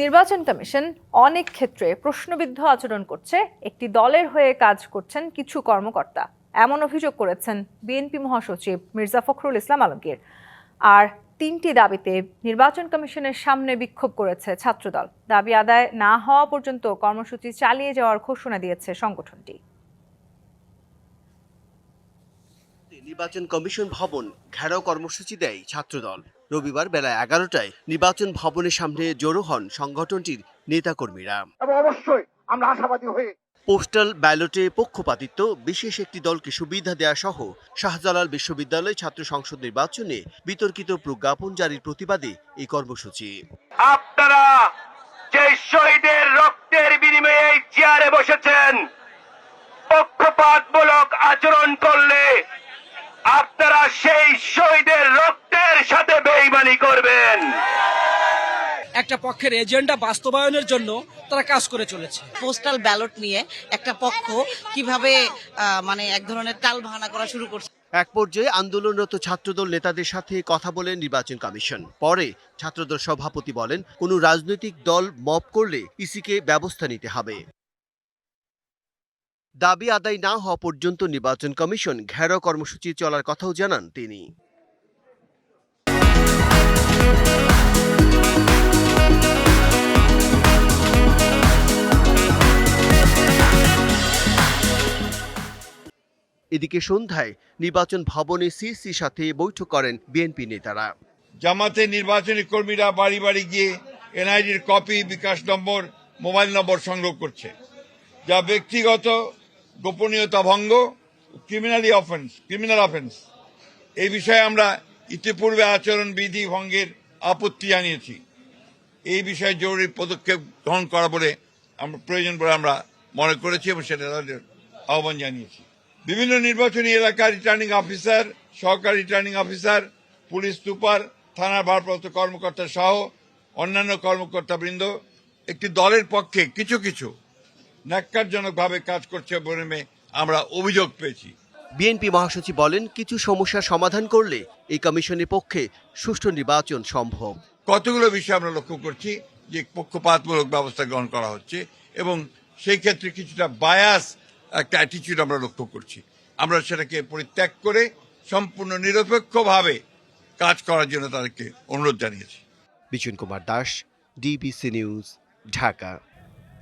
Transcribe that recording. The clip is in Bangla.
নির্বাচন কমিশন অনেক ক্ষেত্রে প্রশ্নবিদ্ধ আচরণ করছে, একটি দলের হয়ে কাজ করছেন কিছু কর্মকর্তা, এমন অভিযোগ করেছেন বিএনপি মহাসচিব মির্জা ফখরুল ইসলাম আলমগীর। আর 3টি দাবিতে নির্বাচন কমিশনের সামনে বিক্ষোভ করেছে ছাত্রদল। দাবি আদায় না হওয়া পর্যন্ত কর্মসূচি চালিয়ে যাওয়ার ঘোষণা দিয়েছে সংগঠনটি। নির্বাচন কমিশন ভবন ঘেরাও কর্মসূচি দেয় ছাত্রদল। রবিবার বেলা 11টায় নির্বাচন ভবনের সামনে জড়ো হন সংগঠনটির নেতাকর্মীরা। অবশ্যই আমরা আশাবাদী হয়ে পোস্টাল ব্যালটে পক্ষপাতিত্ব, বিশেষ একটি দলকে সুবিধা দেয়া সহ শাহজালাল বিশ্ববিদ্যালয় ছাত্র সংসদ নির্বাচনে বিতর্কিত প্রজ্ঞাপন জারির প্রতিবাদে এই কর্মসূচি। আপনারা যে শহীদের রক্তের বিনিময়ে এই চেয়ারে বসেছেন, পক্ষপাতমূলক আচরণ করলে আপনারা সেই শহীদের রক্তের সাথে বেইমানি করবেন। একটা পক্ষের এজেন্ডা বাস্তবায়নের জন্য তারা কাজ করে চলেছে। পোস্টাল ব্যালট নিয়ে একটা পক্ষ কিভাবে এক ধরনের টালবাহানা করা শুরু করছে। এক পর্যায়ে আন্দোলনরত ছাত্রদল নেতাদের সাথে কথা বলেন নির্বাচন কমিশন। পরে ছাত্রদল সভাপতি বলেন, কোনো রাজনৈতিক দল মব করলে ইসিকে ব্যবস্থা নিতে হবে। দাবি আদায় না হওয়া পর্যন্ত নির্বাচন কমিশন ঘেরাও কর্মসূচি চলার কথাও জানান তিনি। এদিকে সন্ধ্যায় নির্বাচন ভবনে সিসির সাথে বৈঠক করেন বিএনপি নেতারা। জামাতে নির্বাচনী কর্মীরা বাড়ি বাড়ি গিয়ে এনআইডির কপি, বিকাশ নম্বর, মোবাইল নম্বর সংগ্রহ করছে, যা ব্যক্তিগত গোপনীয়তা ভঙ্গ, ক্রিমিনাল অফেন্স। এই বিষয়ে আমরা ইতিপূর্বে আচরণ বিধি ভঙ্গের আপত্তি জানিয়েছি। এই বিষয়ে জরুরি পদক্ষেপ গ্রহণ করা বলে আমরা প্রয়োজন বলে আমরা মনে করেছি এবং সেটা আহ্বান জানিয়েছি। বিভিন্ন নির্বাচনী এলাকার রিটার্নিং অফিসার, সহকারী রিটার্নিং অফিসার, পুলিশ সুপার, থানার ভারপ্রাপ্ত কর্মকর্তা সহ অন্যান্য কর্মকর্তাবৃন্দ একটি দলের পক্ষে কিছু ন্যাক্কারজনকভাবে কাজ করছে বলে আমরা অভিযোগ পেয়েছি। বিএনপি মহাসচিব বলেন, কিছু সমস্যার সমাধান করলে এই কমিশনের পক্ষে সুষ্ঠু নির্বাচন সম্ভব। কতগুলো বিষয় আমরা লক্ষ্য করছি যে পক্ষপাতমূলক ব্যবস্থা গ্রহণ করা হচ্ছে এবং সেই ক্ষেত্রে কিছুটা বায়াস একটা অ্যাটিচিউড আমরা লক্ষ্য করছি। আমরা সেটাকে পরিত্যাগ করে সম্পূর্ণ নিরপেক্ষভাবে কাজ করার জন্য তাদেরকে অনুরোধ জানিয়েছি। Bijan Kumar Das, DBC news, Dhaka.